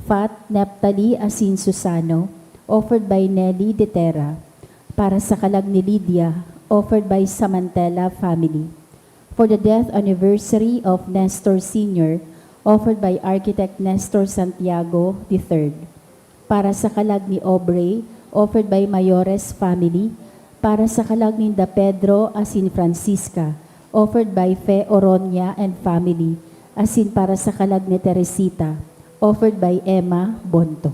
Fat Neptali Asin Susano, offered by Nelly De Terra. Para sa kalag ni Lydia, offered by Samantella family. For the death anniversary of Nestor Sr., offered by Architect Nestor Santiago III. Para sa kalag ni Aubrey, offered by Mayores family. Para sa kalag ni Da Pedro Asin Francisca, offered by Fe Oronia and family. Asin para sa kalag ni Teresita, offered by Emma Bonto.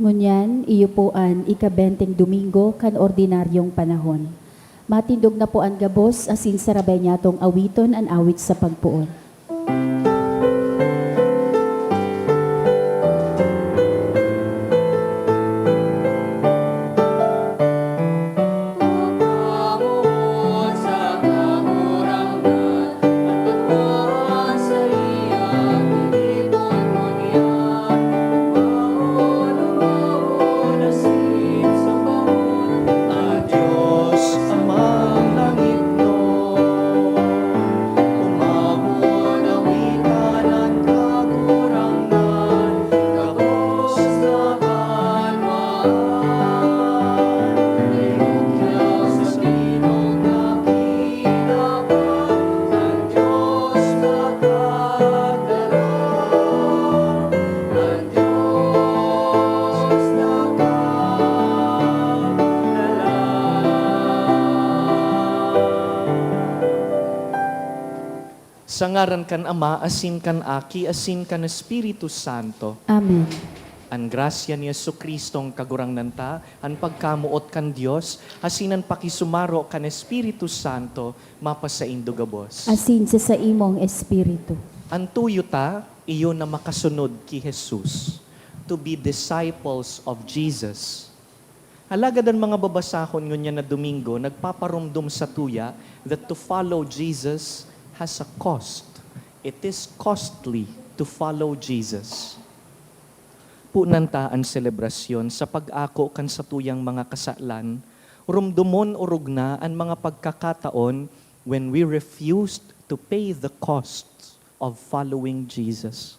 Ngunyan, iyo po an ikabenteng Domingo kan ordinaryong panahon. Matindog na po an gabos asin sarabay niyatong awiton an awit sa pagpuon. Sa ngaran kan Ama, asin kan Aki, asin kan Espiritu Santo. Amen. An grasya ni Jesucristong kagurangnan ta, an pagkamuot kan Dios, asin an pakisumaro kan Espiritu Santo, mapasaindo gabos. Asin sa imong espiritu. An tuyo ta, iyo na makasunod ki Jesus, to be disciples of Jesus. Halagad ang mga babasahon ngunya na Domingo, nagpaparumdum sa tuya that to follow Jesus has a cost. It is costly to follow Jesus. Punanta ang selebrasyon sa pag-ako kan sa tuyang mga kasalan, rumdumon urugna ang mga pagkakataon when we refused to pay the cost of following Jesus.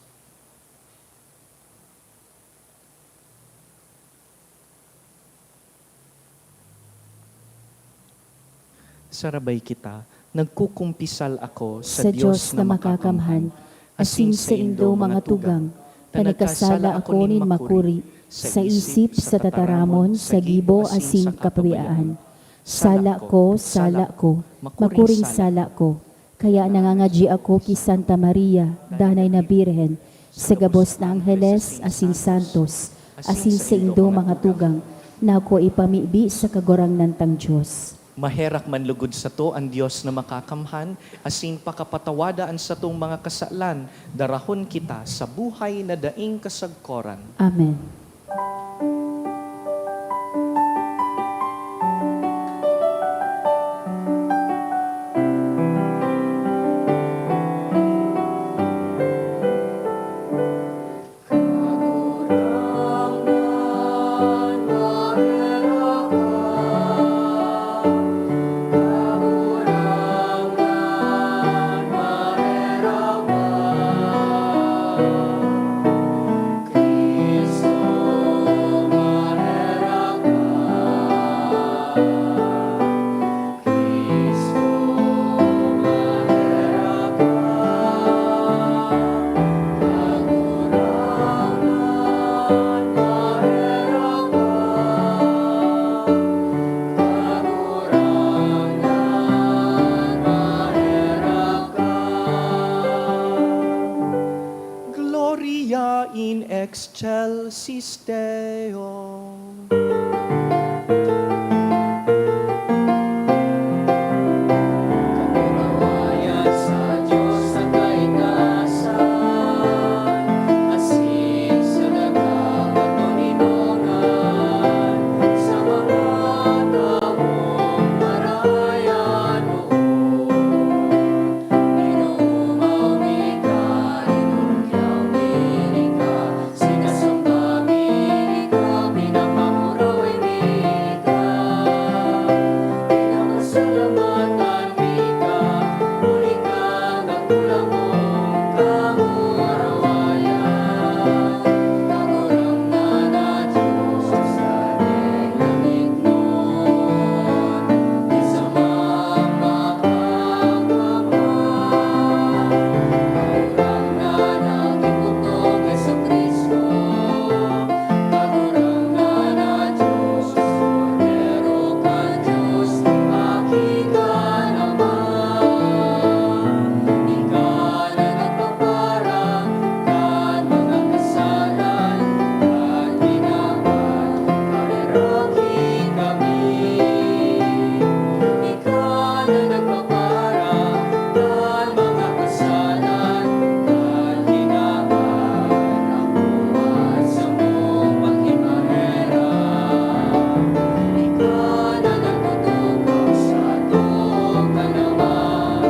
sarabay kita, nagkukumpisal ako sa Diyos na makakamhan, asin sa indo mga tugang, tanagkasala ako nin makuri, sa isip, sa tataramon, sa gibo, asin kapawiaan. Sala ko, makuring sala ko. Kaya nangangadji ako ki Santa Maria, danay na Birhen, sa gabos na Angeles, asin santos, asin sa indo mga tugang, na ako ipamibi sa kagurangnan tang Diyos. Maherak man lugod sa to ang Diyos na makakamhan, asin pakapatawadaan sa tong mga kasalan, darahon kita sa buhay na daing kasagkoran. Amen. Gloria in excelsis Deo. Kapurawayan sa Diyos sa kaitaasan, asin sa nagkakatuninongan, sa mga taong marayan noon. Inuumawi ka, inunyawi ka, sinasambami ikaw, pinapamurawi ka. Pinapasalamatan ka, muli ka, nagkulang mong kamurawayan. Kagurang na Diyos sa langit noon, di sa mapapagawa. Kagurang na nakikutong Jesucristo, kagurang na Diyos, Cordero ka Diyos, makita naman. Ikaw na nagpaparang kan mga kasalan, kan ginawan, kareraki kami. Ikaw na nagpaparang kan mga kasalan, kan ginawan, nakuha sa mong paghimahera. Ikaw na nagtutupaw sa atong kanawan,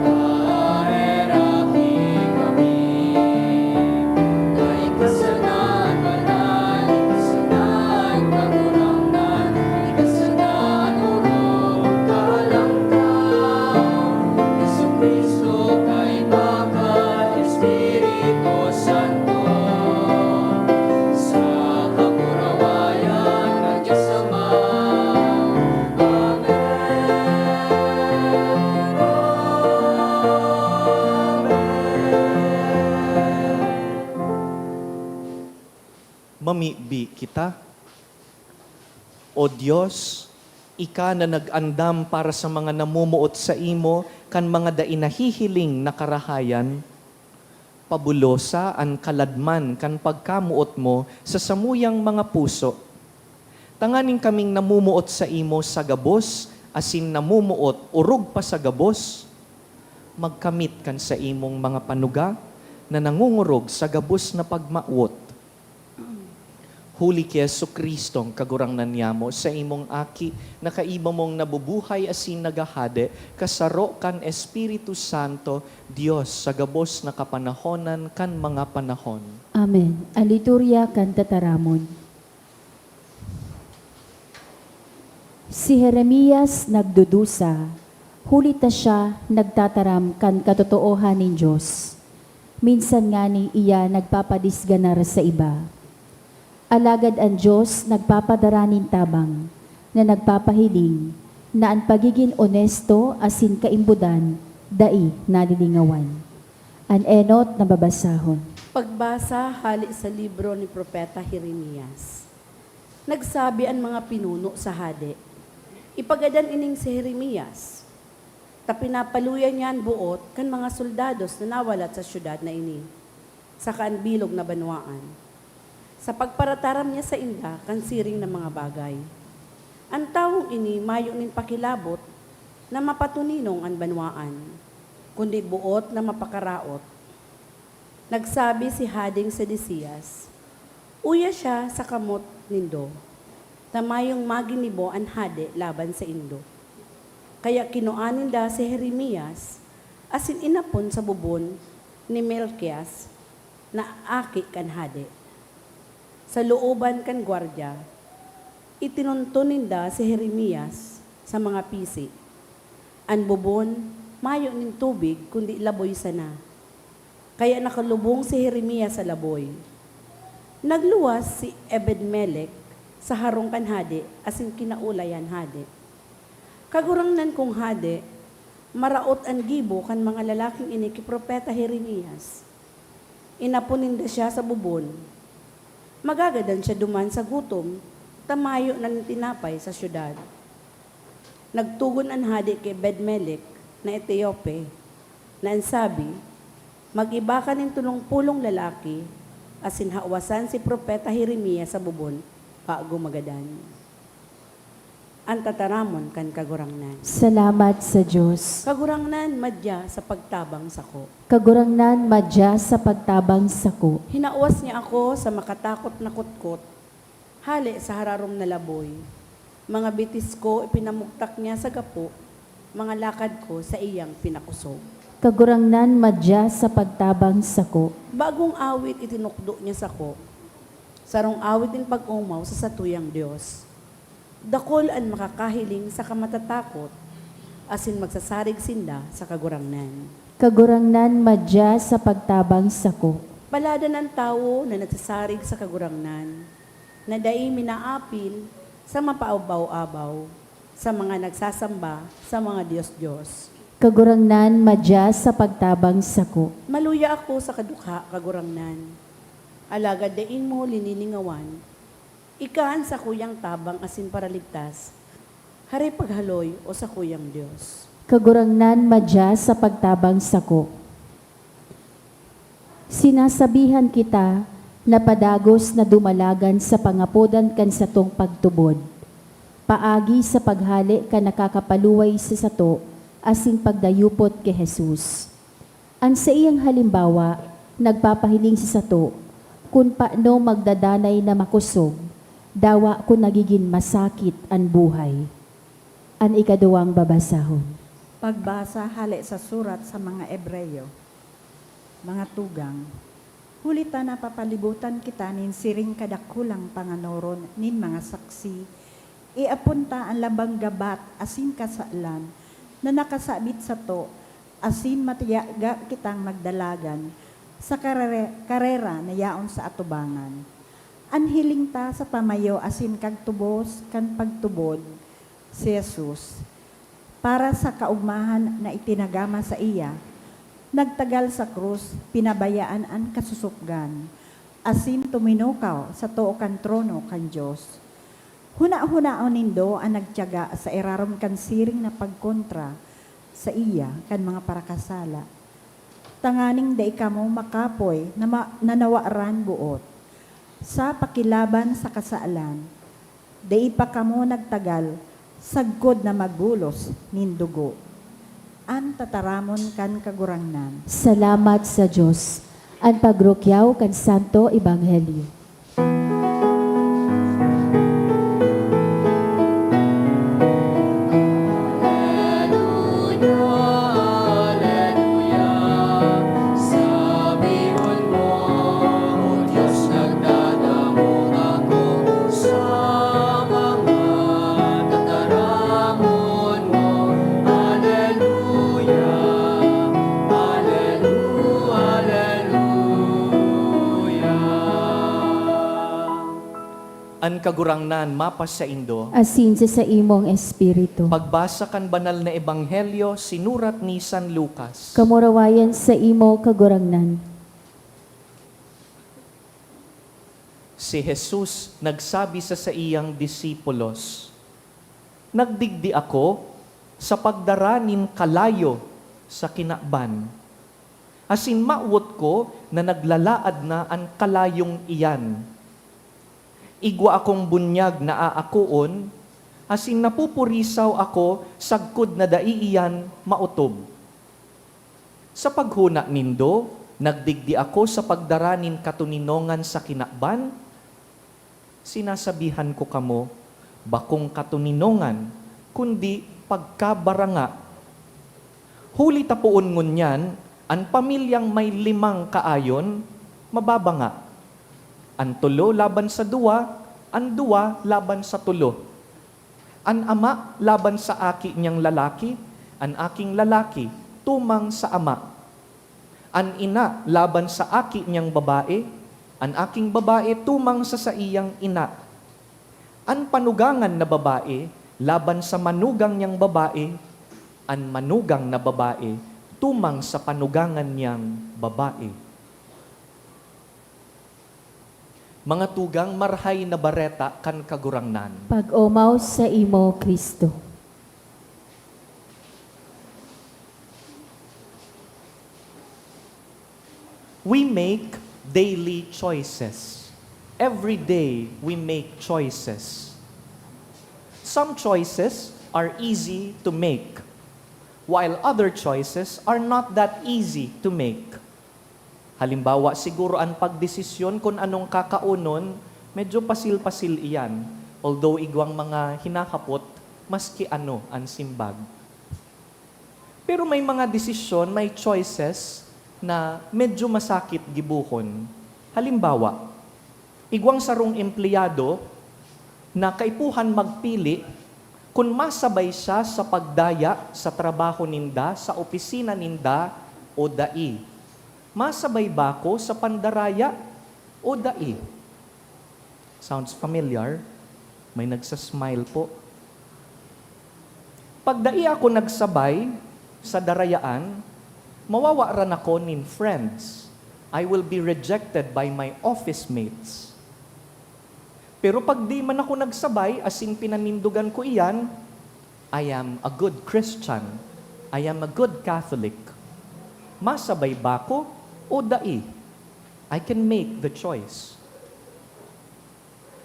kareraki kami. Ikasanan banal, ikasanan kagurangnan, ikasanan urong kalangkaw. Jesucristo kay bakal, Espiritu Santo, sa kapurawayan ng Diyos Ama. Mamibi kita. O Diyos, ika na nag-andam para sa mga namumuot sa imo, kan mga dainahihiling na karahayan, pabulosa ang kaladman kan pagkamuot mo sa samuyang mga puso. Tanganing kaming namumuot sa imo sa gabos, asin namumuot, urog pa sa gabos, magkamit kan sa imong mga panuga na nangungurog sa gabos na pagmauot. Huli ki Jesucristo kagurangnan niyamo sa imong aki na kaiba mong nabubuhay asin nagahade kasaro kan Espiritu Santo Dios sa gabos na kapanahonan kan mga panahon. Amen. Ang liturya kan tataramon. Si Jeremias nagdudusa, huli ta siya nagtataram kan katotoohan ng Diyos. Minsan nga ni iya nagpapadisganar sa iba. Alagad ang Diyos nagpapadaranin tabang na nagpapahiling, na ang pagiging onesto asin kaimbudan, dai nalilingawan. An enot na babasahon. Pagbasa hali sa libro ni Propeta Jeremias. Nagsabi ang mga pinuno sa hade, ipagadan ining si Jeremias, ta pinapaluyan niyan buot kan mga soldados na nawalat sa syudad na ini, sa kaanbilog na banwaan. Sa pagparataram niya sa inda, kan siring na mga bagay. Ang taong ini mayo nin pakilabot na mapatuninong ang banwaan, kundi buot na mapakaraot. Nagsabi si Hading Sedecias, uya siya sa kamot nindo, na mayong maginibo ang hade laban sa indo. Kaya kinuanin da si Jeremias, asin inapon sa bubon ni Melkias, na aki kan hade. Sa looban kan gwardya, itinuntunin da si Jeremias sa mga pisi. Ang bubon, mayo nin tubig, kundi laboy sana. Kaya nakalubong si Jeremias sa laboy. Nagluwas si Ebed-Melech sa harong kan hade, asin kinaulayan hade. Kagurangnan kong hade, maraot ang gibo kan mga lalaking ini ki Propeta Jeremias. Inapuninda siya sa bubon. Magagadan siya duman sa gutom, tamayo ng tinapay sa syudad. Nagtugon ang hade kay Ebed-Melech na Etiope, na ansabi, mag-iba ka ng tulong-pulong lalaki, asin hawasan si Propeta Jeremias sa bubon, bago magadan. Ang tataramon kan kagurangnan. Salamat sa Diyos. Kagurangnan madya sa pagtabang sako. Kagurangnan madya sa pagtabang sako. Hinawas niya ako sa makatakot na kutkot, hali sa hararom na laboy. Mga bitis ko ipinamuktak niya sa gapo, mga lakad ko sa iyang pinakusog. Kagurangnan madya sa pagtabang sako. Bagong awit itinukdo niya sako, sarong awit din pag-umaw sa satuyang Diyos. Dakol ang makakahiling sa kamatatakot, asin magsasarig sinda sa kagurangnan. Kagurangnan madya sa pagtabang sako. Palada ng tao na nagsasarig sa kagurangnan, na dai minaapil sa mapaabaw-abaw, sa mga nagsasamba sa mga Diyos-Diyos. Kagurangnan madya sa pagtabang sako. Maluya ako sa kadukha, kagurangnan. Alagad dain mo linilingawan. Ikaan sa kuyang tabang asin para ligtas. Hari paghaloy o sa kuyang Diyos. Kagurangnan madya sa pagtabang sako. Sinasabihan kita na padagos na dumalagan sa pangapodan kan satong pagtubod. Paagi sa paghali ka nakakapaluway sa sato, asing pagdayupot kay Jesus. Ang sa iyang halimbawa, nagpapahiling si sato, kung paano magdadanay na makusog, dawa kung nagiging masakit ang buhay. Ang ikaduwang babasahon. Pagbasa hali sa surat sa mga Ebreyo. Mga tugang, hulita na papalibutan kita nin siring kadakulang panganoron nin mga saksi, iapunta ang labang gabat asin kasalan, na nakasabit sa to, asin matiyaga kitang magdalagan, sa karera na yaon sa atubangan. Anhiling ta sa pamayo asin kagtubos kan pagtubod, si Jesus, para sa kaugmahan na itinagama sa iya, nagtagal sa krus, pinabayaan ang kasusukgan, asin tuminukaw sa too kan trono kan Diyos. Huna-hunaon nindo ang nagtiyaga sa irarom kan siring na pagkontra sa iya kan mga parakasala. Tanganing da ikamo makapoy na nanawaran buot. Sa pakilaban sa kasalan, da ipa kamo nagtagal, sagkod na magbulos nindugo. An tataramon kan kagurangnan. Salamat sa Diyos. Ang pagrukyaw kan Santo Ebanghelyo. kagurangnan, mapas sa Indo, asin sa imong espiritu. pagbasa kan banal na ebanghelyo, sinurat ni San Lucas. Kamurawayan sa imo kagurangnan. Si Jesus nagsabi sa iyang disipulos, nagdigdi ako sa pagdaranin kalayo sa kinakban. Asin maawot ko na naglalaad na ang kalayong iyan. Igwa akong bunyag na aakuon, asin napupurisaw ako sagkod na daiiyan mautob. Sa paghuna nindo, nagdigdi ako sa pagdaranin katuninongan sa kinakban. Sinasabihan ko kamo, bakong katuninongan, kundi pagkabaranga. Huli tapuon ngunyan, ang pamilyang may 5 kaayon, mababanga. Ang 3 laban sa 2, ang 2 laban sa 3. Ang ama laban sa aki niyang lalaki, ang aking lalaki tumang sa ama. Ang ina laban sa aki niyang babae, ang aking babae tumang sa iyang ina. Ang panugangan na babae laban sa manugang niyang babae, ang manugang na babae tumang sa panugangan niyang babae. Mga tugang marhay na bareta kan kagurangnan. Pag-umaw sa imo, Kristo. We make daily choices. Every day we make choices. Some choices are easy to make, while other choices are not that easy to make. Halimbawa, siguro ang pagdesisyon kung anong kakaunon, medyo pasil-pasil iyan. Although igwang mga hinakapot, maski ano ang simbag. Pero may mga desisyon, may choices na medyo masakit gibuhon. Halimbawa, igwang sarong empleyado na kaipuhan magpili kung masabay siya sa pagdaya sa trabaho ninda, sa opisina ninda o dai. Masabay ba ko sa pandaraya o dai? Sounds familiar? May nagsasmile po. Pag dai ako nagsabay sa darayaan, mawawaran ako nin friends. I will be rejected by my office mates. Pero pag di man ako nagsabay, asing pinanindugan ko iyan, I am a good Christian. I am a good Catholic. Masabay ba ko o dai? I can make the choice.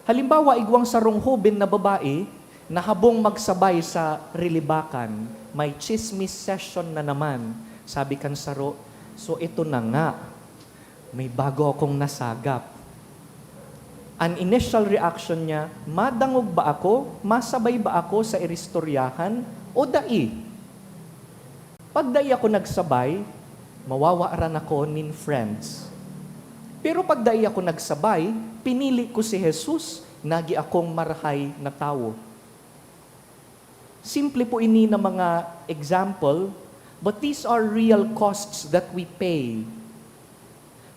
Halimbawa, igwang sarong hubin na babae na habong magsabay sa rilibakan, may chismis session na naman. Sabi kan saro, so ito na nga, may bago akong nasagap. Ang initial reaction niya, madangog ba ako? Masabay ba ako sa iristoryahan? O dai? Pag dai ako nagsabay, mawawaran ako nin friends. Pero pag dai ako nagsabay, pinili ko si Jesus, nagi akong marhay na tao. Simple po ini na mga example, but these are real costs that we pay.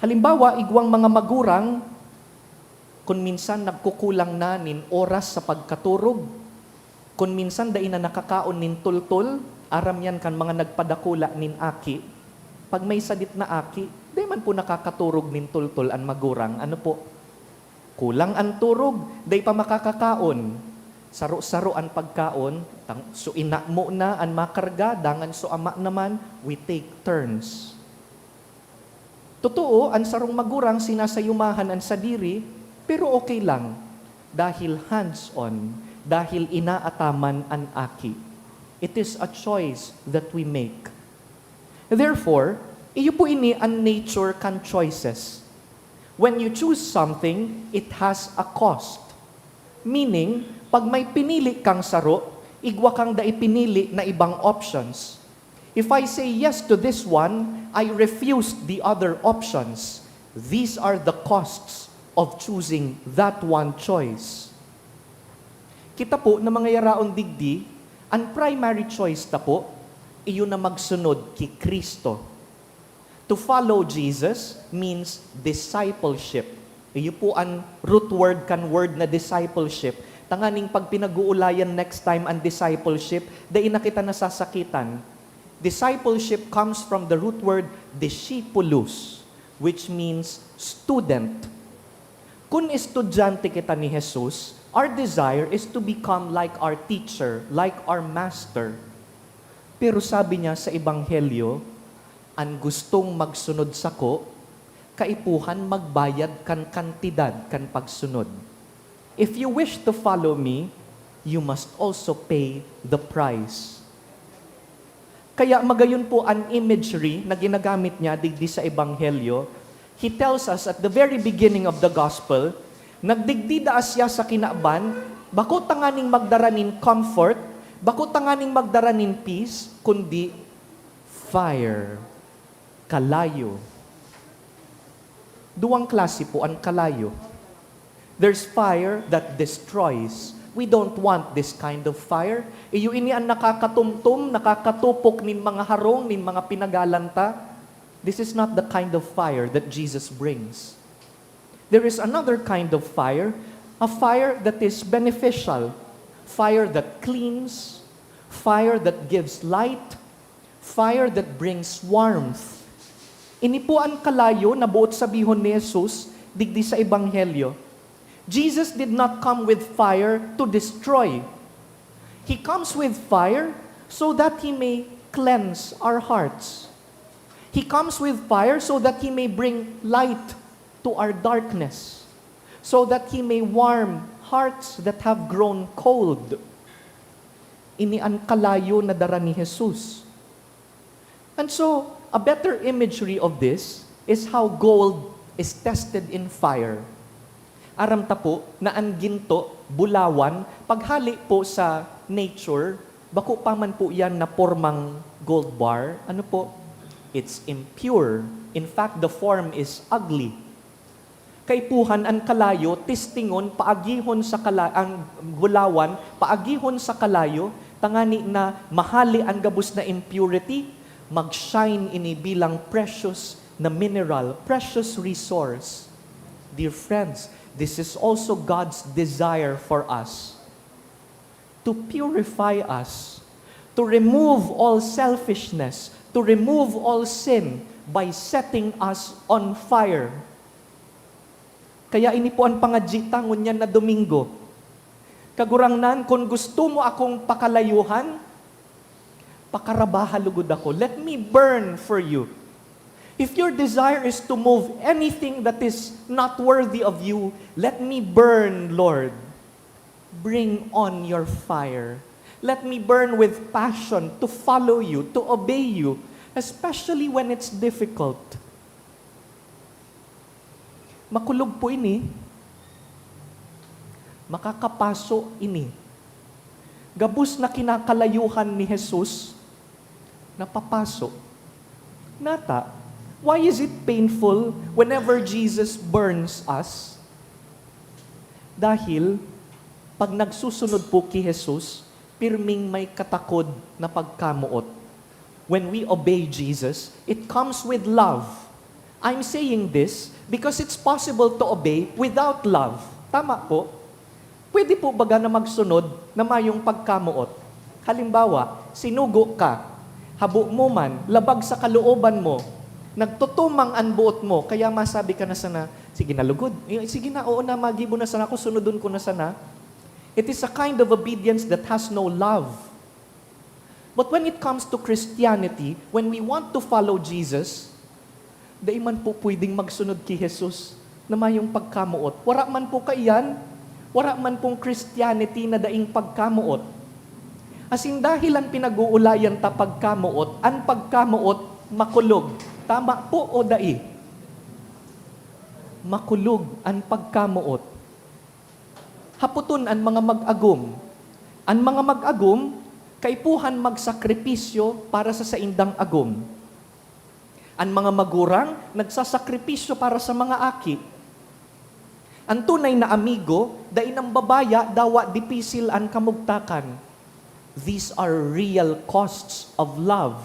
Halimbawa, igwang mga magurang, kung minsan nagkukulang na nin oras sa pagkaturog, kung minsan dai na nakakaon nin tultul, aram yan kan mga nagpadakula nin aki, pag may sadit na aki, di man po nakakaturog nin tultul ang magurang. Ano po? Kulang ang turog, di pa makakakaon. Saro-saro ang pagkaon, so ina mo na ang makarga, dangan so ama naman, we take turns. Totoo, ang sarong magurang sinasayumahan ang sadiri, pero okay lang, dahil hands-on, dahil inaataman ang aki. It is a choice that we make. Therefore, iyo po ini ang nature kan choices. When you choose something, it has a cost. Meaning, pag may pinili kang saro, igwa kang daipinili na ibang options. If I say yes to this one, I refuse the other options. These are the costs of choosing that one choice. Kita po na mga yaraon digdi, ang primary choice ta po, iyon na magsunod kay Kristo. To follow Jesus means discipleship. Iyo po ang root word kan word na discipleship. Tanganing pag pinag-uulayan next time ang discipleship, dahil na kita nasasakitan. Discipleship comes from the root word discipulus, which means student. Kung estudyante kita ni Jesus, our desire is to become like our teacher, like our master. Pero sabi niya sa Ebanghelyo, ang gustong magsunod sako, kaipuhan magbayad kan kantidad kan pagsunod. If you wish to follow me, you must also pay the price. Kaya magayon po ang imagery na ginagamit niya digdi sa Ebanghelyo. He tells us at the very beginning of the gospel, nagdigdi da asya sa kinaban, bako tanganing magdaranin comfort, bako tanganing magdaranin peace, kundi fire, kalayo. Duwang klase po ang kalayo. There's fire that destroys. We don't want this kind of fire. Iyo ini ang nakakatumtum, nakakatupok nin mga harong, nin mga pinagalanta. This is not the kind of fire that Jesus brings. There is another kind of fire, a fire that is beneficial, fire that cleans, fire that gives light, fire that brings warmth. Ini po ang kalayo na buot sabihon ni Jesus digdi sa Ebanghelyo. Jesus did not come with fire to destroy. He comes with fire so that He may cleanse our hearts. He comes with fire so that He may bring light to our darkness, so that He may warm hearts that have grown cold. Ini ang kalayo na dara ni Jesus. And so, a better imagery of this is how gold is tested in fire. Aram ta po na ang ginto, bulawan, paghali po sa nature, bako pa man po yan na formang gold bar, ano po? It's impure. In fact, the form is ugly. Kaipuhan ang kalayo, tistingon, paagihon sa ang bulawan, paagihon sa kalayo, tangani na mahali ang gabus na impurity, mag-shine ini bilang precious na mineral, precious resource. Dear friends, this is also God's desire for us. To purify us, to remove all selfishness, to remove all sin by setting us on fire. Kaya ini po ang pangadjita ngunyan na Domingo. Kagurangnan, kung gusto mo akong pakalayuhan, pakarabahalugod ako. Let me burn for you. If your desire is to move anything that is not worthy of you, let me burn, Lord. Bring on your fire. Let me burn with passion to follow you, to obey you, especially when it's difficult. Makulog po ini. Makakapaso ini. Gabus na kinakalayuhan ni Jesus, napapaso. Nata, why is it painful whenever Jesus burns us? Dahil, pag nagsusunod po kay Jesus, pirming may katakod na pagkamuot. When we obey Jesus, it comes with love. I'm saying this because it's possible to obey without love. Tama po? Pwede po baga na magsunod na mayong pagkamuot? Halimbawa, sinugo ka, habo mo man, labag sa kalooban mo, nagtutumang ang buot mo, kaya masabi ka na sana, sige na lugod, sige na, oo na, magibo na sana ako, sunodun ko na sana. It is a kind of obedience that has no love. But when it comes to Christianity, when we want to follow Jesus, dahil man po pwedeng magsunod kay Jesus na mayong pagkamuot. Wara man po kaiyan, wara man pong Christianity na daing pagkamuot. As in dahil ang pinag-uulayan ta pagkamuot, ang pagkamuot makulog. Tama po o dai? Makulog ang pagkamuot. Haputon ang mga mag-agum. Ang mga mag-agum, kaipuhan magsakripisyo para sa saindang agum. Ang mga magurang, nagsasakripisyo para sa mga aki. Ang tunay na amigo, dahil ng babaya, dawa dipisil ang kamugtakan. These are real costs of love.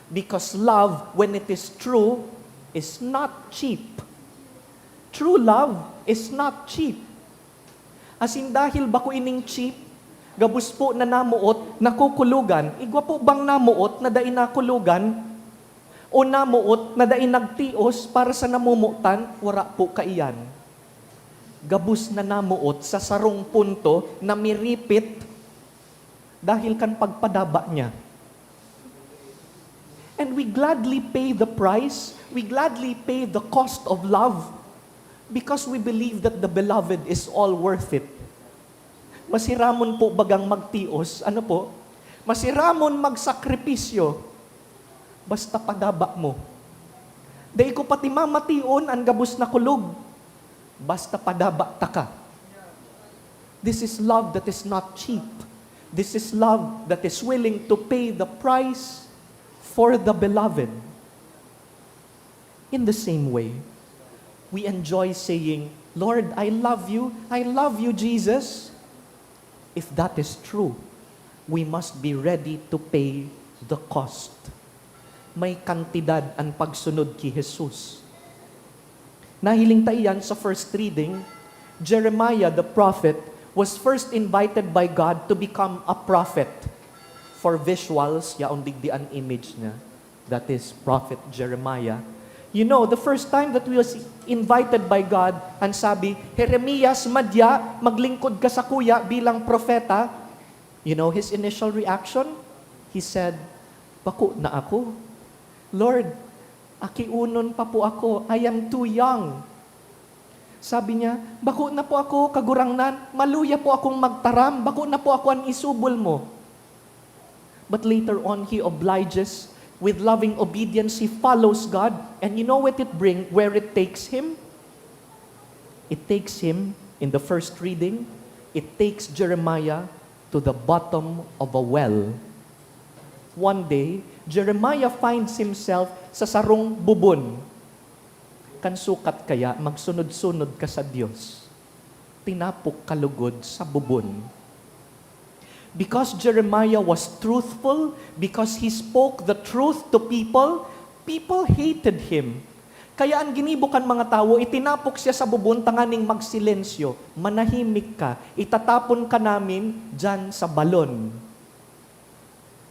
Because love, when it is true, is not cheap. True love is not cheap. As in, dahil bako ining cheap, gabus po na namuot, nakukulugan, igwa po bang namuot na dain nakulugan, o namuot na dain nagtios para sa namumutan, wara po kaiyan. Gabus na namuot sa sarong punto na miripit dahil kan pagpadaba niya. And we gladly pay the price, we gladly pay the cost of love, because we believe that the beloved is all worth it. Masiramon po bagang magtios, ano po? Masiramon magsakripisyo, basta padaba mo. Dahil ko pati mamation ang gabus na kulog, basta padaba ta ka. This is love that is not cheap. This is love that is willing to pay the price for the beloved. In the same way, we enjoy saying, Lord, I love you, Jesus. If that is true, we must be ready to pay the cost. May kantidad ang pagsunod ki Jesus. Nahiling tayo sa first reading, Jeremiah the prophet was first invited by God to become a prophet. For visuals, yaon digdian image niya. That is Prophet Jeremiah. You know, the first time that we was invited by God, and sabi, Jeremias, madya, maglingkod ka sa kuya bilang propeta. You know his initial reaction? He said, bako na ako. Lord, akiunon pa po ako. I am too young. Sabi niya, bako na po ako, kagurangnan, maluya po akong magtaram, bako na po ako ang isubol mo. But later on, he obliges. With loving obedience, he follows God. And you know where it takes him? It takes him, in the first reading, it takes Jeremiah to the bottom of a well. One day, Jeremiah finds himself sa sarong bubon. Kansukat kaya, magsunod-sunod ka sa Diyos. Tinapok kalugod sa bubon. Because Jeremiah was truthful, because he spoke the truth to people, people hated him. Kaya ang ginibukan mga tao, itinapok siya sa bubon, tanganing magsilensyo, manahimik ka, itatapon ka namin dyan sa balon.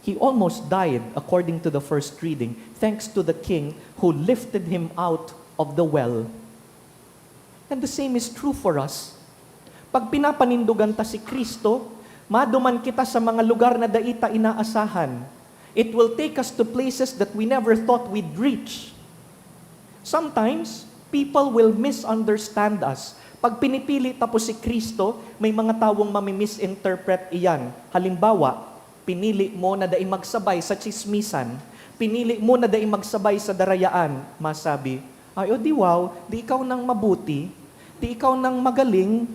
He almost died, according to the first reading, thanks to the king who lifted him out of the well. And the same is true for us. Pag pinapanindugan ta si Kristo, maduman kita sa mga lugar na daita inaasahan. It will take us to places that we never thought we'd reach. Sometimes, people will misunderstand us. Pag pinipili tapos si Kristo, may mga tawong mamimisinterpret iyan. Halimbawa, pinili mo na daing magsabay sa chismisan. Pinili mo na daing magsabay sa darayaan. Masabi, ay o di wow, di ikaw nang mabuti, di ikaw nang magaling.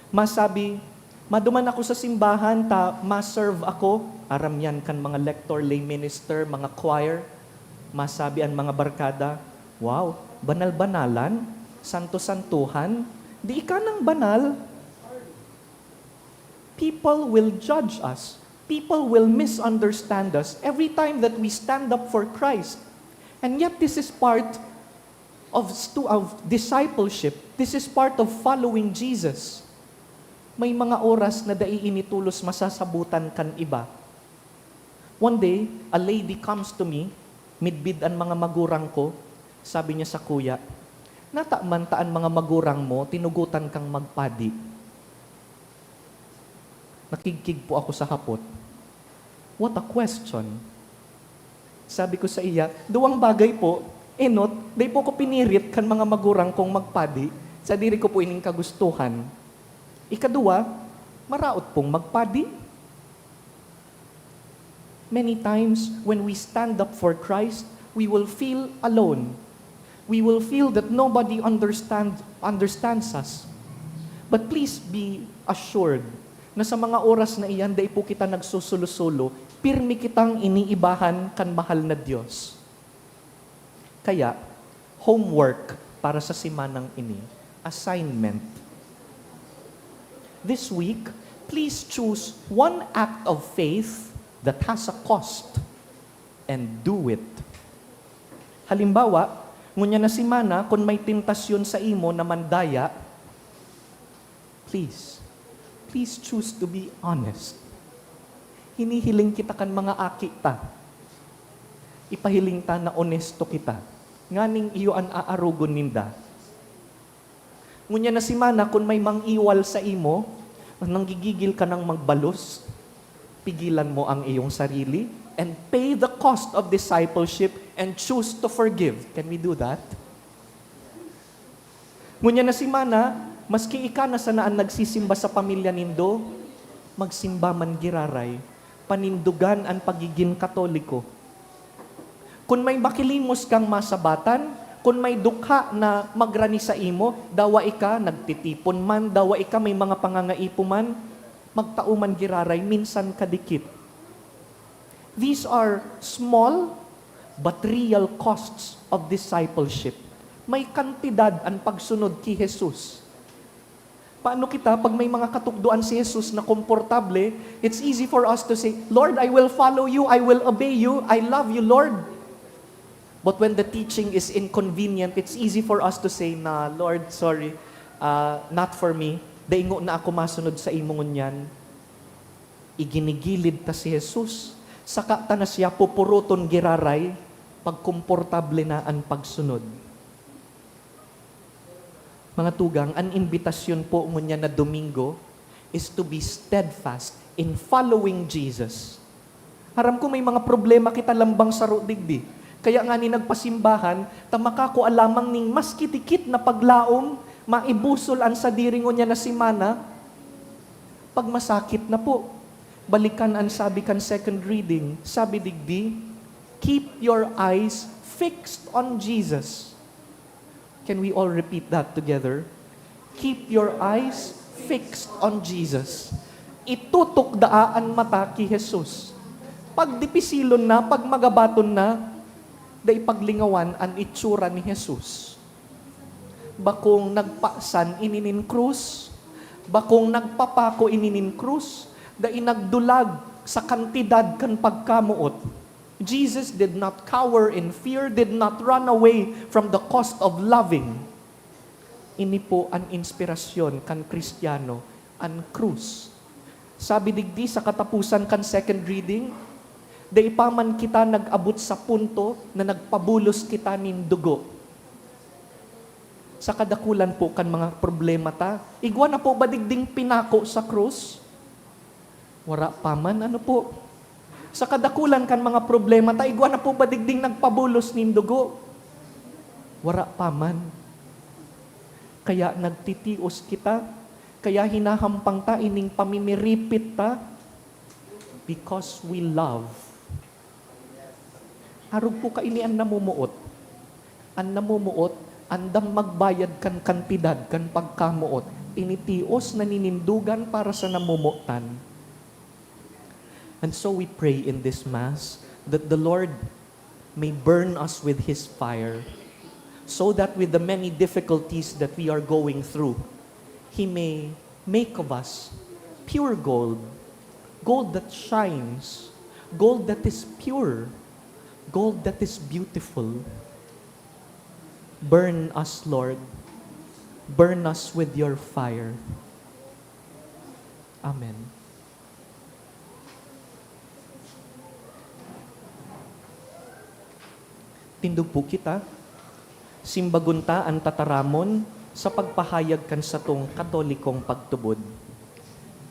Masabi, maduman ako sa simbahan, ma-serve ako. Aram yan kan mga lector, lay minister, mga choir. Masabi ang mga barkada, wow, banal-banalan, santo-santuhan, di ka nang banal. People will judge us. People will misunderstand us every time that we stand up for Christ. And yet this is part of discipleship. This is part of following Jesus. May mga oras na daiinitulos masasabutan kan iba. One day, a lady comes to me, midbid ang mga magurang ko, sabi niya sa kuya, natamantaan mga magurang mo, tinugutan kang magpadi. Nakikig po ako sa hapot. What a question. Sabi ko sa iya, duwang bagay po, enot, day po ko pinirit kan mga magurang kong magpadi, sa diri ko po ining kagustuhan. Ikadua, maraot pong magpadi. Many times, when we stand up for Christ, we will feel alone. We will feel that nobody understands us. But please be assured na sa mga oras na iyan, dahil po kita nagsusulo-sulo, pirmi kitang iniibahan kan mahal na Diyos. Kaya, homework para sa simanang ini, assignment. This week, please choose one act of faith that has a cost and do it. Halimbawa, Ngunya na si mana, kung may tentasyon sa imo na mandaya, please choose to be honest. Hinihiling kita kan mga aki ta. Ipahiling ta na honesto kita. Nganing iyo an aarugon ninda. Ngunya na si mana, kung may mangiwal sa imo, nanggigigil ka ng magbalos, pigilan mo ang iyong sarili, and pay the cost of discipleship and choose to forgive. Can we do that? Ngunya na si mana, maski ika na sanaan nagsisimba sa pamilya nindo, magsimba man giraray, panindugan ang pagiging katoliko. Kung may bakilimos kang masabatan, kung may dukha na magrani sa imo, dawa ika nagtitipon man, dawa ika may mga pangangaipo man, magtauman giraray, minsan kadikit. These are small but real costs of discipleship. May kantidad ang pagsunod kay Jesus. Paano kita, pag may mga katukduan si Jesus na komportable, it's easy for us to say, Lord, I will follow you, I will obey you, I love you, Lord. But when the teaching is inconvenient, it's easy for us to say, na, Lord, sorry, not for me. Daingo na ako masunod sa imong yan. Iginigilid ta si Jesus. Saka ta na siya pupuruton giraray, pagkomportable na ang pagsunod. Mga tugang, ang imbitasyon po ngunya na Domingo is to be steadfast in following Jesus. Haram ko may mga problema kita lambang sa digdi. Kaya nga ni nagpasimbahan, tamaka ko alamang ning mas kitikit na paglaom, maibusol ang sa diring niya na si mana, pag masakit na po. Balikan ang sabi kan second reading, sabi digdi, keep your eyes fixed on Jesus. Can we all repeat that together? Keep your eyes fixed on Jesus. Itutok daan mata ki Jesus. Pag dipisilon na, pag magabaton na, da ipaglingawan ang itsura ni Jesus. Bakong nagpasan ininin krus, bakong nagpapako ininin krus, da inagdulag sa kantidad kan pagkamuot. Jesus did not cower in fear, did not run away from the cost of loving. Ini po ang inspirasyon kan Kristiyano, ang krus. Sabi digdi sa katapusan kan second reading, da ipaman kita nag-abot sa punto na nagpabulos kita nin dugo. Sa kadakulan po kan mga problema ta, igwa na po ba digding pinako sa krus? Wara pa man, ano po? Sa kadakulan kan mga problema ta, igwa na po ba digding nagpabulos nin dugo? Wara pa man. Kaya nagtitios kita, kaya hinahampang ta ining pamimiripit ta, because we love. Harog po ka ini ang namumuot. Ang namumuot, andam magbayad kan kantidad, kan pagkamuot. Initios na ninindugan para sa namumuotan. And so we pray in this Mass that the Lord may burn us with His fire so that with the many difficulties that we are going through, He may make of us pure gold, gold that shines, gold that is pure, gold that is beautiful. Burn us, Lord. Burn us with your fire. Amen. Tindog po kita, simbagunta ang tataramon sa pagpahayag kan sa tong katolikong pagtubod.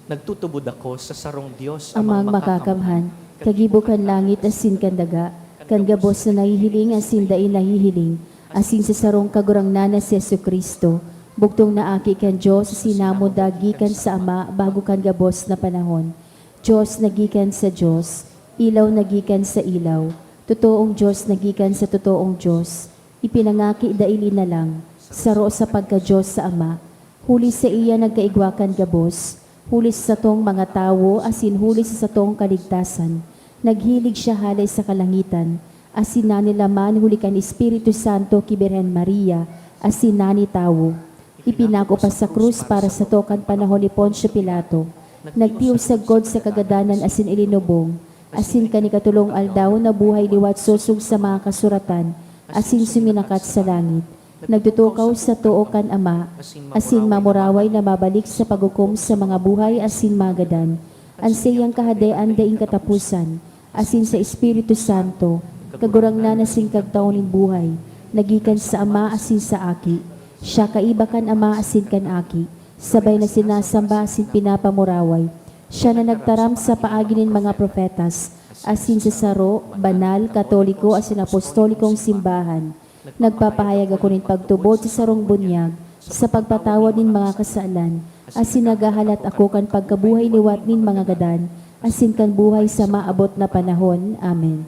Nagtutubod ako sa sarong Diyos Amang makakamhan, kagibukan langit asin kan daga, kan gabos na nahihiling asin dai nahihiling, asin sa sarong kagurangnan na si Jesucristo, bugtong na aki kan Diyos, sinamo dagikan sa Ama bago kan gabos na panahon. Diyos nagikan sa Diyos, ilaw nagikan sa ilaw, totoong Diyos nagikan sa totoong Diyos, ipinangaki daili na lang, saro sa pagka-Diyos sa Ama, huli sa iya nagkaigwakan gabos, huli sa tong mga tawo, asin huli sa tong kaligtasan, naghilig siya halay sa kalangitan, asin na nilaman huli kan Espiritu Santo kiberen Maria, asin na ni tawo, ipinako pa sa krus para sa tokan panahon ni Poncio Pilato, nagtiusag God sa kagadanan asin ilinubong, asin kanikatulong aldaw na buhay liwat susog sa mga kasuratan, asin suminakat sa langit. Nagtutukaw sa tuo kan Ama, asin mamuraway na mabalik sa paghukom sa mga buhay asin magadan. Ansiyang kahadean daing katapusan, asin sa Espiritu Santo, kagurang na nasing kagtaonin buhay, nagikan sa Ama asin sa Aki. Siya kaiba kan Ama asin kan Aki, sabay na sinasamba asin pinapamuraway. Siya na nagtaram sa paagi ng mga propetas, asin sa saro, banal, katoliko, asin apostolikong simbahan. Nagpapahayag ako ng pagtubod sa sarong bunyag, sa pagpatawad ng mga kasalan, asin nagahalat ako kan pagkabuhay liwat nin mga gadan, asin kan buhay sa maabot na panahon. Amen.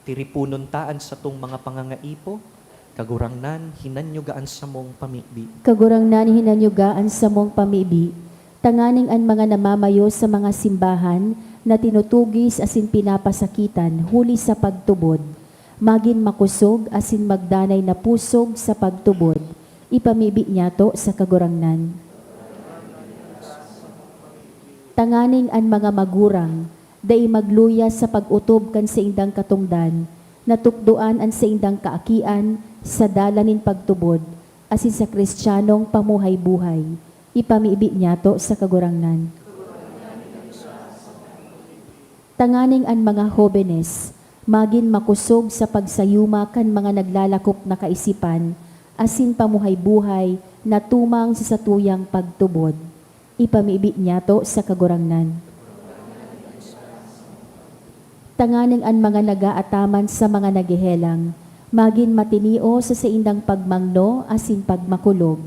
Tiripununtaan sa tong mga pangangaipo, kagurangnan, hinanyugaan sa mong pamibi. Kagurang nani hinanyugaan sa mong pamibi, tanganing an mga namamayo sa mga simbahan na tinutugis asin pinapasakitan huli sa pagtubod. Magin makusog asin magdanay na pusog sa pagtubod. Ipamibi niya to sa kagurangnan. Tanganing an mga magurang, dai magluya sa pag-utob kan sa indang katungdan, natukduan an sa indang kaakian sa dalanin pagtubod, asin sa kristyanong pamuhay-buhay. Ipamibi niya to sa kagurangnan. Tanganing an mga hobenes, magin makusog sa pagsayuma kan mga naglalakop na kaisipan, asin pamuhay-buhay na tumang sa satuyang pagtubod. Ipamibi niya to sa kagurangnan. Tanganing an mga nagaataman sa mga nagihelang, magin matinio sa indang pagmangno asin pagmakulog.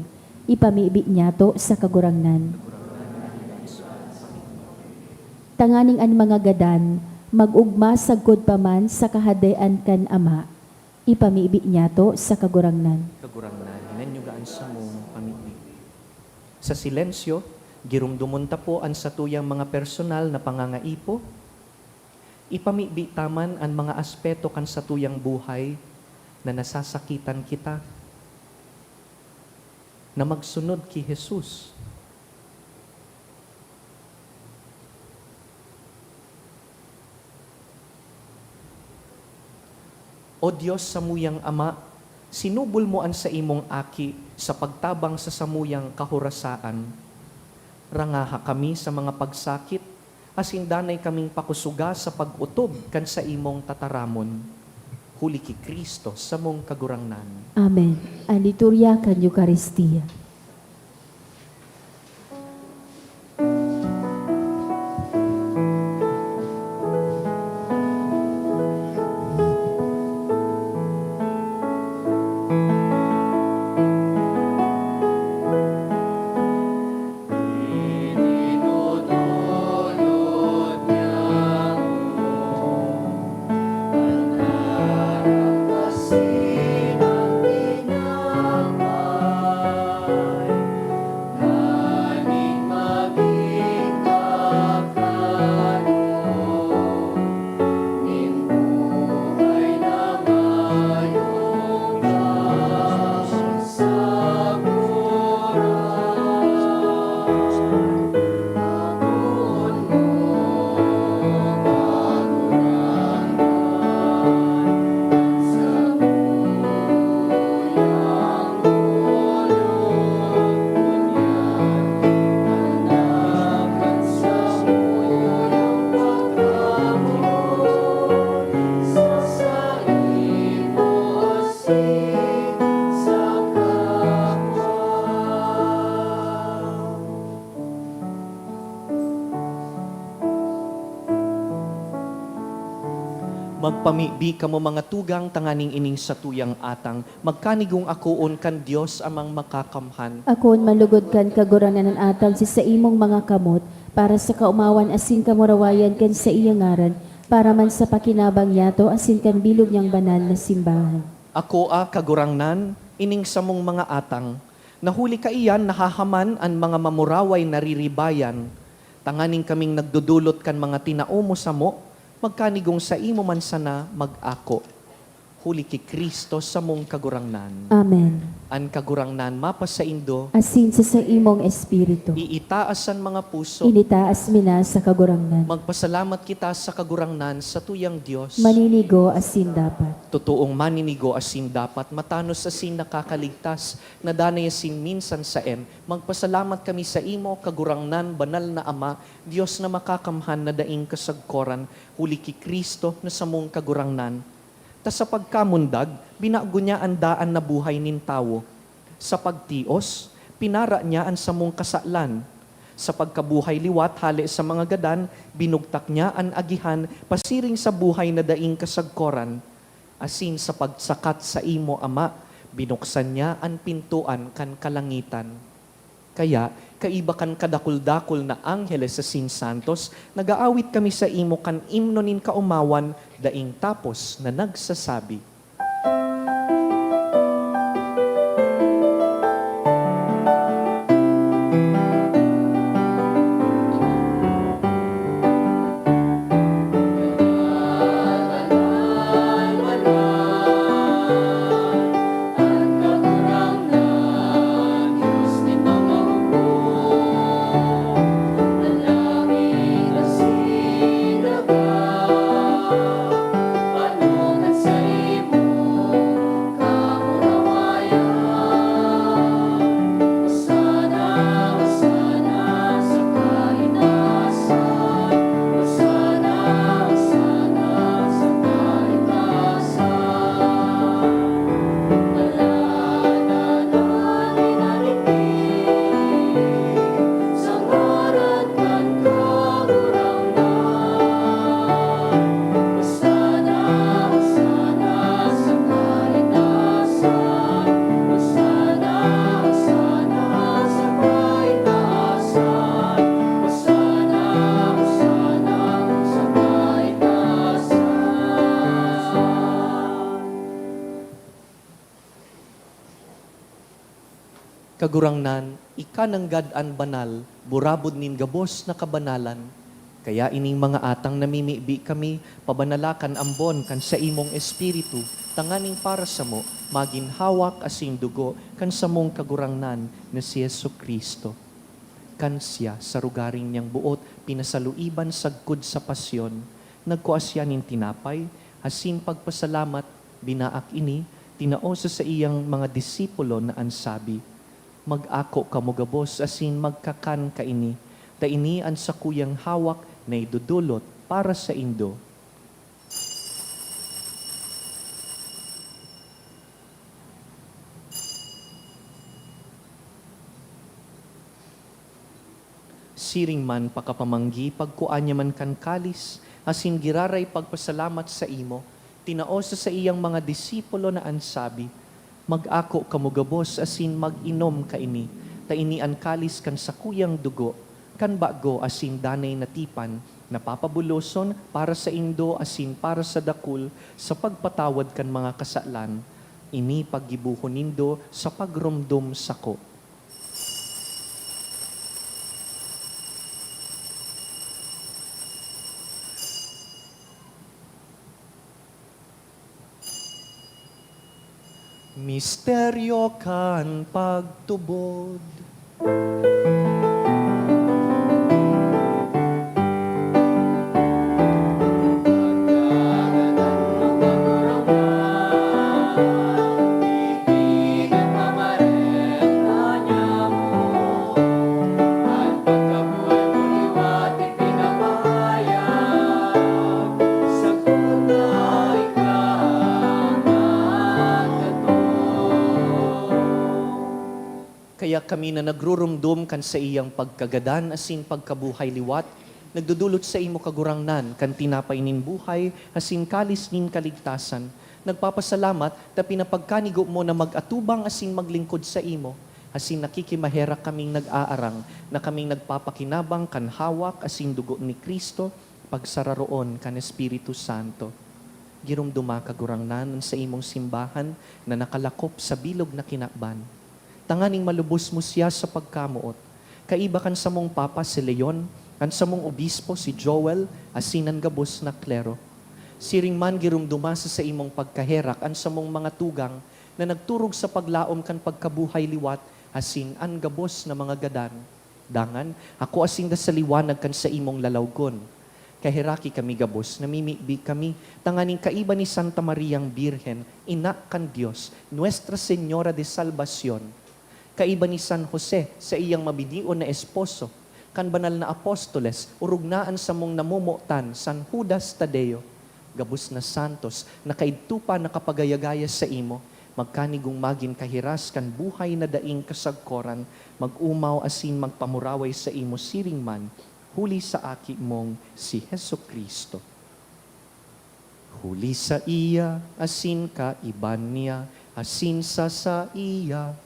Ipamibi niya to sa kagurangnan. Tanganing an mga gadan, magugma sagkod paman sa kahadean kan Ama. Ipamibi niya to sa kagurangnan. Kagurangnan, hinanyugaan sa mong pamibi. Sa silensyo, girumdumunta po ang satuyang mga personal na pangangaipo. Ipamibi taman ang mga aspeto kan satuyang buhay na nasasakitan kita, na magsunod ki Jesus. O Diyos samuyang Ama, sinubol mo an sa imong aki sa pagtabang sa samuyang kahurasaan. Rangaha kami sa mga pagsakit, asin danay kaming pakusuga sa pag-utob kan sa imong tataramon. Huli ki Kristo sa mong kagurangnan. Amen. Ang liturya kan Eucharistia. Dinudulot niya kasi ng tinapay, kaning maging kakano, ning buhay na mayong Magpamibi kamo mga tugang tanganing ining satuyang atang, magkanigong akoon kan Dios amang makakamhan. Akon malugod kan kaguranan ng atag sa imong mga kamot, para sa kaumawan asin kamurawayan kan sa iyang ngaran, para man sa pakinabang yato asin kan bilog niyang banal na simbahan. Ako kagurangnan, ining samong mga atang, nahuli ka iyan nahahaman ang mga mamuraway nariribayan, tanganing kaming nagdudulot kan mga tinao mo sa mo, magkanigong sa imo man sana mag-ako. huli ki Kristo sa mong kagurangnan. Amen. An kagurangnan mapasaindo, Asin sa imong espiritu. iitaasan mga puso, Initaas mina sa kagurangnan. magpasalamat kita sa kagurangnan sa tuyang Diyos. Maninigo asin dapat. Totoong maninigo asin dapat, matanos asin nakakaligtas, nadanay asin minsan sa magpasalamat kami sa imo, kagurangnan, banal na Ama, Diyos na makakamhan na daing kasagkoran, huli ki Kristo na sa mong kagurangnan. Ta sa pagkamundag, binago niya ang daan na buhay nin tawo. Sa pagtios, pinara niya ang samong kasaklan. Sa pagkabuhay liwat, hali sa mga gadan, binugtak niya ang agihan, pasiring sa buhay na daing kasagkoran. Asin sa pagsakat sa imo, Ama, binuksan niya ang pintuan kan kalangitan. Kaya, kaiba kan kadakul-dakul na angheles sa sinsantos, nagaawit kami sa imo kan imno nin kaumawan, daing tapos na nagsasabi. Kagurangnan, ikananggad an banal, burabod nin gabos na kabanalan. Kaya ining mga atang namimibi kami, pabanalakan ambon kan sa imong espiritu, tanganing para sa mo, magin hawak asing dugo, kan sa mong kagurangnan na si Yesu Kristo. Kan siya sa rugaring niyang buot, pinasaluiban sagkod sa pasyon, nagkuasya nin tinapay, asin pagpasalamat, binaak ini, tinaosa sa iyang mga disipulo na ansabi, mag-ako kamugabos asin magkakan kaini, ta ini ang sakuyang hawak na idudulot para sa indo. Siring man pakapamanggi, pagkuanya man kan kalis, asin giraray pagpasalamat sa imo, tinaosa sa iyang mga disipulo na ansabi, mag-ako kamugabos asin mag-inom kaini, ta ini ang kalis kan sakuyang dugo, kan bago asin danay natipan, napapabuloson para sa indo asin para sa dakul, sa pagpatawad kan mga kasalan, ini paggibuhon nindo sa pagrumdum sako. Misteryo kan pagtubod. Kaya kami na nagrurumdum kan sa iyang pagkagadan asin pagkabuhay liwat, nagdudulot sa imo kagurangnan kan tinapay nin buhay asin kalis nin kaligtasan. Nagpapasalamat ta pinapagkanigo mo na mag-atubang asin maglingkod sa imo. Asin nakikimahera kaming nag-aarang na kaming nagpapakinabang kan hawak asin dugo ni Kristo pagsararoon kan Espiritu Santo. Girumduma kagurangnan sa imong simbahan na nakalakop sa bilog na kinakban. Tanganing malubos mo siya sa pagkamuot. Kaiba kan sa mong papa si Leon, kan sa mong obispo si Joel, asinan gabos na klero. Siring man girum dumasa sa imong pagkaherak, an sa mong mga tugang, na nagturog sa paglaom kan pagkabuhay liwat, asin an gabos na mga gadan. Dangan, ako asin da sa liwanag kan sa imong lalawgon. Kahiraki kami gabos, namimibi kami, tanganing kaiba ni Santa Mariang Birhen, ina kan Dios, Nuestra Señora de Salvacion. Kaiba ni San Jose sa iyang mabinion na esposo, kan banal na apostoles, urugnaan sa mong namumutan, San Judas Tadeo, gabos na santos, na kaidtupa na kapagayagaya sa imo, magkanigong magin kahiras kan buhay na daing kasagkoran, mag-umaw asin magpamuraway sa imo siring man, huli sa aki mong si Heso Kristo. Huli sa iya, asin ka iban niya, asin sa iya.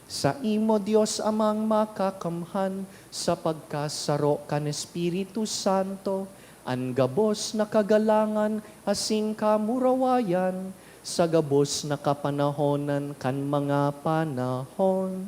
Sa imo Dios amang makakamhan, sa pagkasaro kan Espiritu Santo, an gabos na kagalangan, asin kamurawayan, sa gabos na kapanahonan kan mga panahon.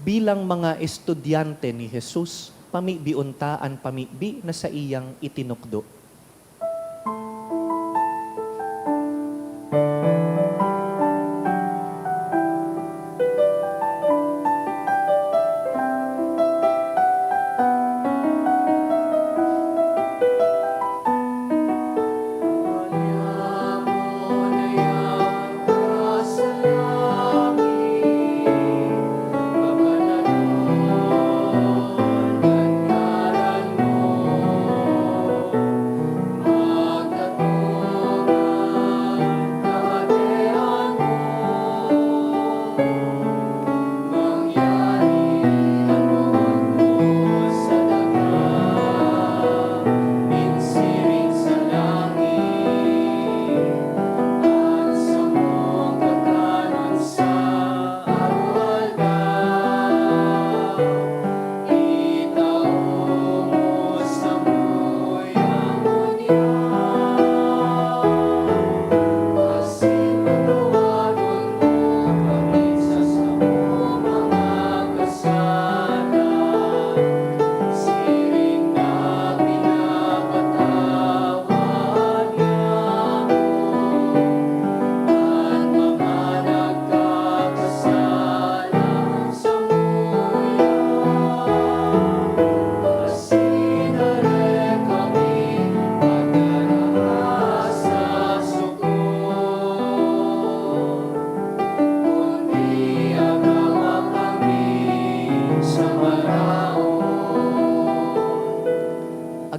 Bilang mga estudyante ni Jesus, pamibiunta ang pamibi na sa iyang itinukdo.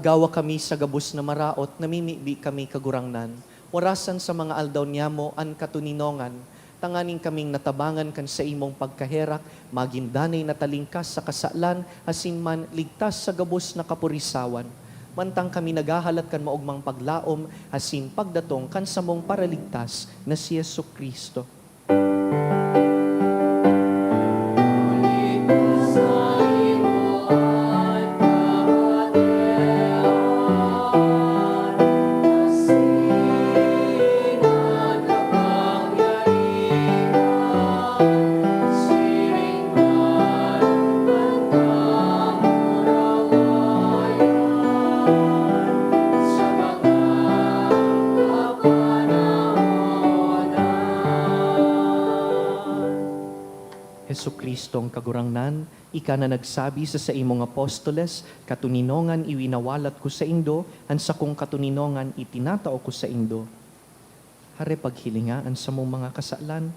Agawa kami sa gabos na maraot, namimibi kami kagurangnan. Warasan sa mga aldaw niyamo an katuninongan, tanganing kaming natabangan kan sa imong pagkaherak, magindanay na talingkas sa kasalan, asin man ligtas sa gabos na kapurisawan. Mantang kami nagahalat kan maugmang paglaom, asin pagdatong kan sa mong paraligtas na si Yesu Kristo. Hesu Kristong kagurangnan, ika na nagsabi sa imong apostoles, katuninongan iwinawalat ko sa indo, ansa kong katuninongan itinatao ko sa indo. Hare paghilingaan sa mong mga kasalan,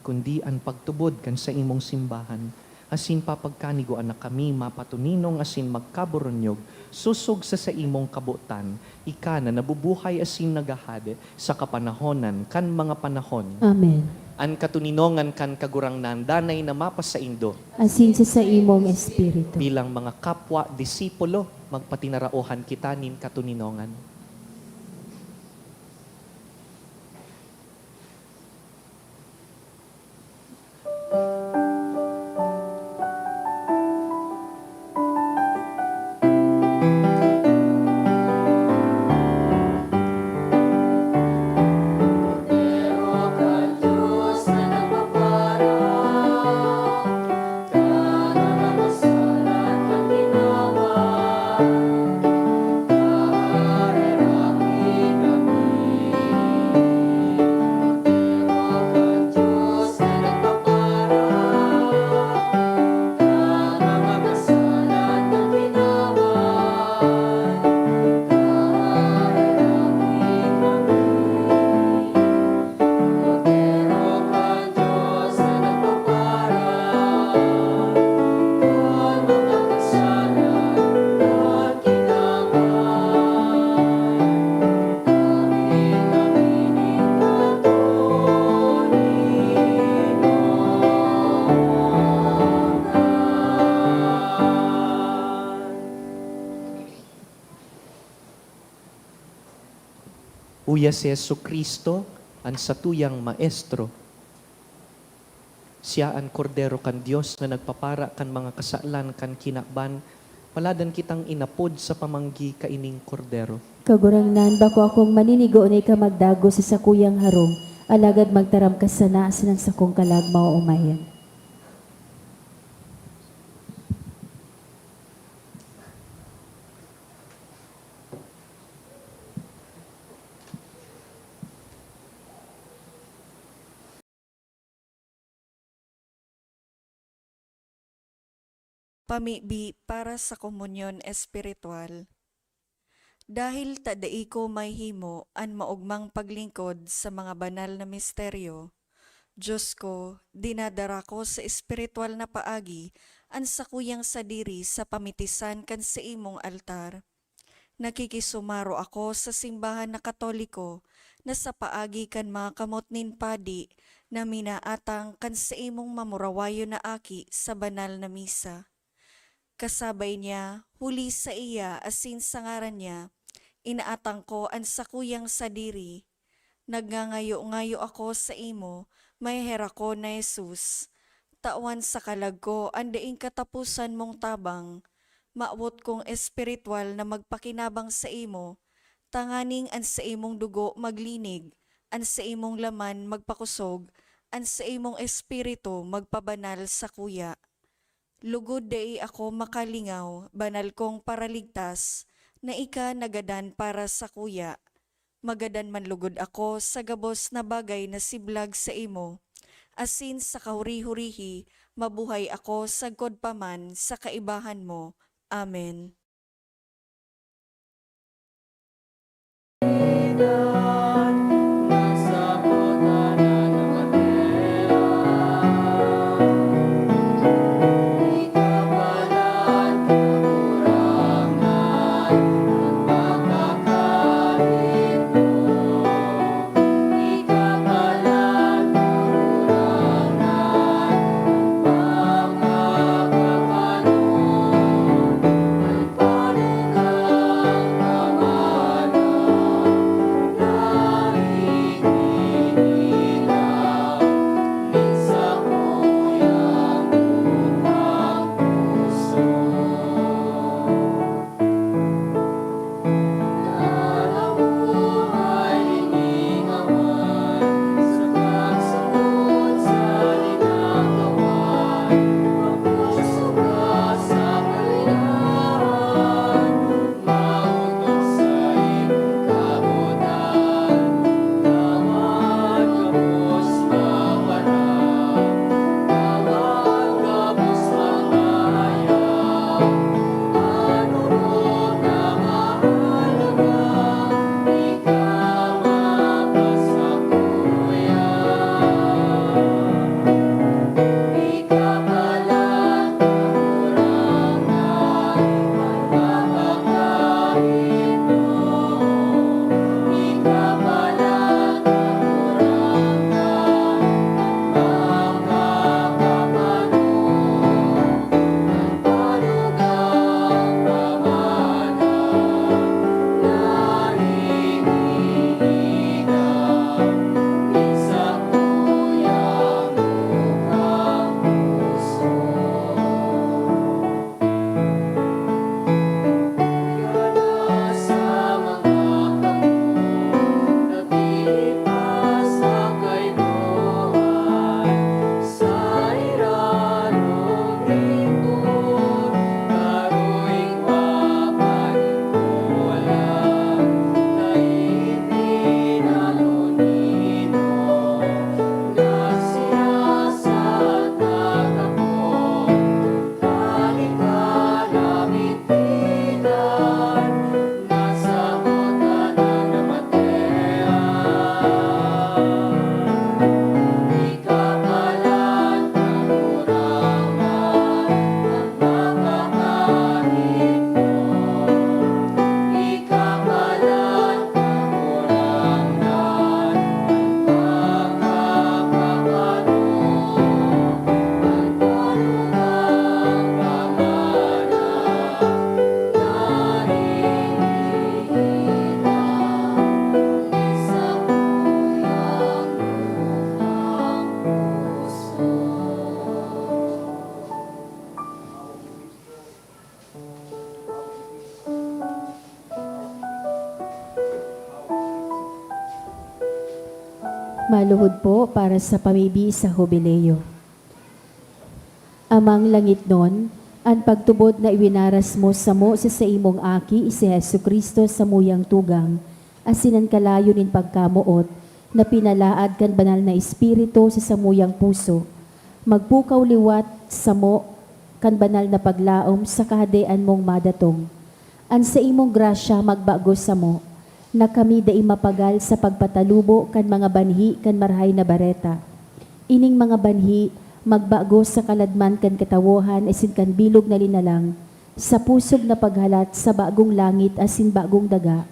kundi ang pagtubod kan sa imong simbahan, asin papagkaniguan na kami mapatuninong asin magkaboronyog, susog sa imong kabutan, ika na nabubuhay asin nagahade sa kapanahonan kan mga panahon. Amen. an katuninongan kan kagurangnan danay na mapasa indo Asin sa imong espiritu. bilang mga kapwa disipulo magpatinaraohan kita nin katuninongan. Pero ka Diyos na nagpaparang, karamasalan at ginawa, kaharerapi kami. Pero ka Diyos na nagpaparang, karamasalan at ginawa, Uya si Yesu Kristo, ang satuyang maestro. Siya ang kordero kan Dios na nagpapara kan mga kasalan kan kinakban, paladan kitang inapod sa pamanggi kaining kordero. Kagurangnan bako akong maninigo na ikamagdago sa sakuyang harong, alagad magtaram ka sana sa ng sakong kalag mauumayan. Pamibi para sa komunyon espiritual. Dahil tadai ko may himo an maugmang paglingkod sa mga banal na misteryo, Diyos ko, dinadara ko sa espiritual na paagi an sakuyang sadiri sa pamitisan kan sa imong altar. Nakikisumaro ako sa simbahan na Katoliko na sa paagi kan mga kamot nin padi na minaatang kan sa imong mamurawayo na aki sa banal na misa. Kasabay niya, huli sa iya asin sa ngaran niya, inaatang ko ang sakuyang sadiri. Nagngangayo-ngayo ako sa imo, may hera ko na Jesus. Tawan sa kalag ko, andaing katapusan mong tabang. Maabot kong espiritual na magpakinabang sa imo, tanganing an sa imong dugo maglinig, an sa imong laman magpakusog, an sa imong espiritu magpabanal sa kuya. Lugod dai ako makalingaw, banal kong paraligtas, na ika nagadan para sa kuya. Magadan man lugod ako sa gabos na bagay na siblag sa imo. Asin sa kahuri-hurihi, mabuhay ako sagkod paman sa kaibahan mo. Amen. Nasa putanan ng Matera, ikapalan kakurangan ng pagkakalit mo. Ikapalan kakurangan ng pagkakapanon. Maluhod po para sa pamibi sa Jubileo. Amang langit nun, ang pagtubod na iwinaras mo sa imong aki si Hesu Kristo sa muyang tugang, asinan kalayo nin pagkamuot, na pinalaad kan banal na espiritu sa samuyang puso, magpukaw liwat sa mo kan banal na paglaom sa kahadean mong madatong. An sa imong grasya magbago sa mo, na kami dai mapagal sa pagpatalubo kan mga banhi kan marhay na bareta. Ining mga banhi, magbago sa kaladman kan katawohan asin kan bilog na linalang, sa pusog na paghalat sa bagong langit asin bagong daga,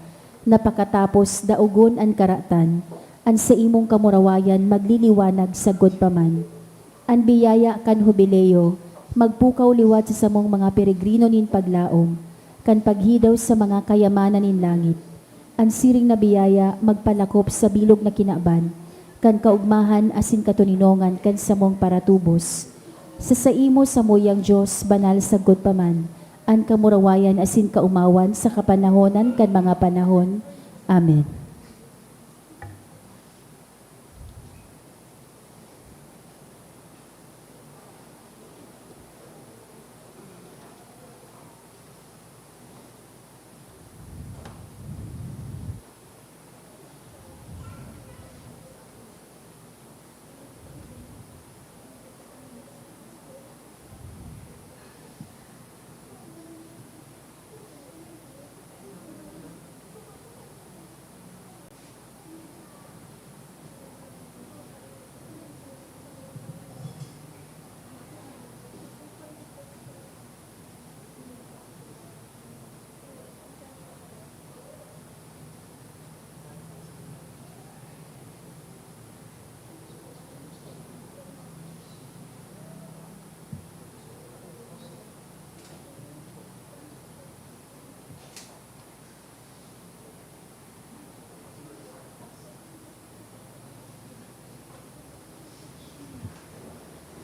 napakatapos daugon an karatan, an sa imong kamurawayan magliliwanag sa God paman. An biyaya kan Jubileo, magpukaw liwat sa samong mga peregrino nin paglaom, kan paghidaw sa mga kayamanan nin langit. Ang siring na biyaya magpalakop sa bilog na kinaban, kan kaugmahan asin katuninongan kan samong paratubos. Sa imo sa moyang Diyos banal sagot paman, ang kamurawayan asin kaumawan sa kapanahonan kan mga panahon. Amen.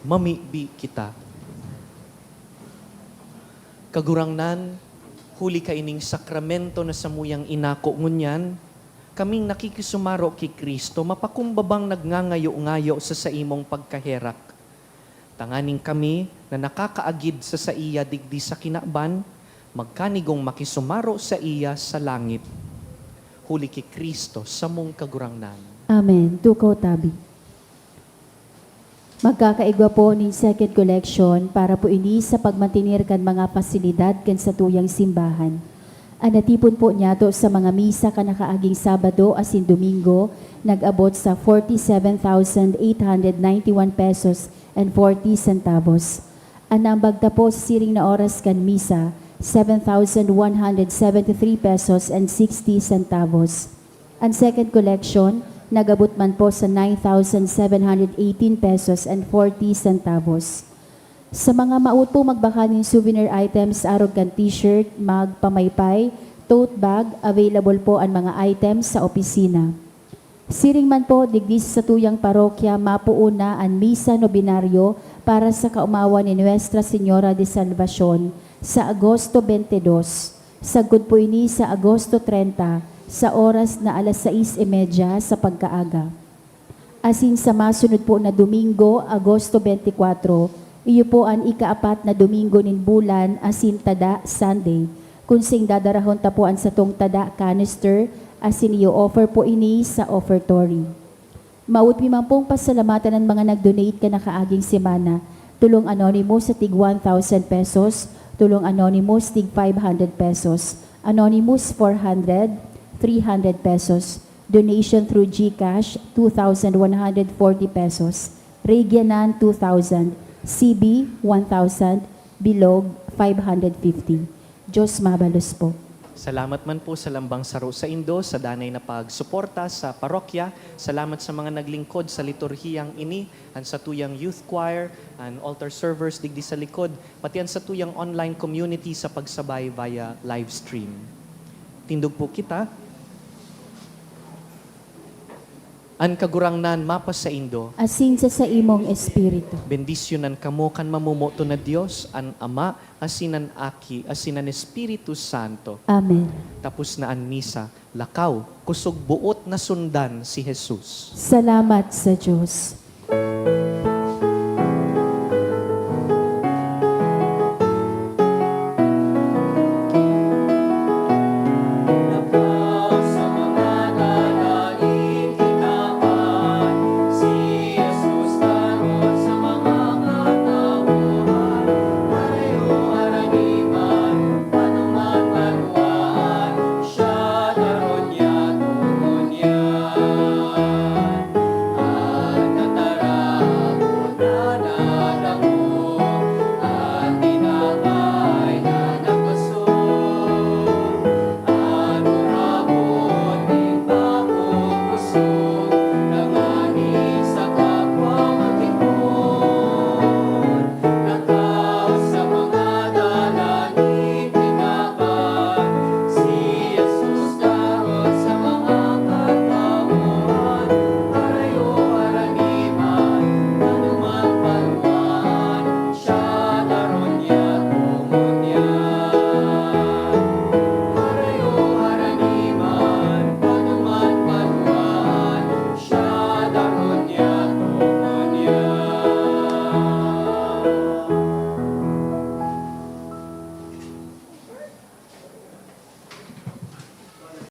Mamibi kita. Kagurangnan, huli ka ining sakramento na samuyang inako ngunyan, kaming nakikisumaro kay Kristo, mapakumbabang nagngangayo-ngayo sa imong pagkaherak. Tanganing kami na nakakaagid sa iya digdi sa kinaban, magkanigong makisumaro sa iya sa langit. Huli kay Kristo sa mong kagurangnan. Amen. Tukaw tabi. Magkakaigwa po ni second collection para po ini sa pagmantinir kan mga pasilidad kan sa tuyang simbahan. Anatipon po niya to sa mga misa kan nakaaging Sabado asin Domingo, nag-abot sa 47,891 pesos and 40 centavos. Anambagta po sa siring na oras kan misa, 7,173 pesos and 60 centavos. Ang second collection, nagabot man po sa 9,718 pesos and 40 centavos. Sa mga maut po magbakaning souvenir items, arog kan t-shirt, mug, pamaypay, tote bag, available po ang mga items sa opisina. Siring man po, digdi sa tuyang parokya, mapuuna ang misa nobinaryo para sa kaumawan ni Nuestra Señora de Salvacion sa Agosto 22. Sagod po ini sa Agosto 30, sa oras na 6:30 sa pagkaaga. Asin sa masunod po na Domingo, Agosto 24, iyo po ang ikaapat na Domingo nin bulan, asin tada Sunday, kung sing dadarahon tapuan sa tong tada canister, asin iyo offer po ini sa offertory. Maut man pong pasalamatan ng mga nag-donate ka na kaaging semana, tulong anonymous sa tig 1,000 pesos, tulong anonymous tig 500 pesos, anonymous 400, 300 pesos. Donation through GCash, 2,140 pesos. Regionan, 2,000. CB, 1,000. Bilog, 550. Diyos mabalos po. Salamat man po sa Lambang Saro sa Indo, sa danay na pagsuporta sa parokya. Salamat sa mga naglingkod sa liturhiyang ini, ang sa tuyang youth choir, ang altar servers digdi sa likod, pati ang sa tuyang online community sa pagsabay via live stream. Tindog po kita. An kagurangnan mapa sa Indo, asin sa imong espiritu. bendisyonan kamo kan mamumoto na Dios, an Ama, asinan Aki, asinan Espiritu Santo. Amen. Tapos na an misa, lakaw, kusog buot na sundan si Jesus. Salamat sa Diyos.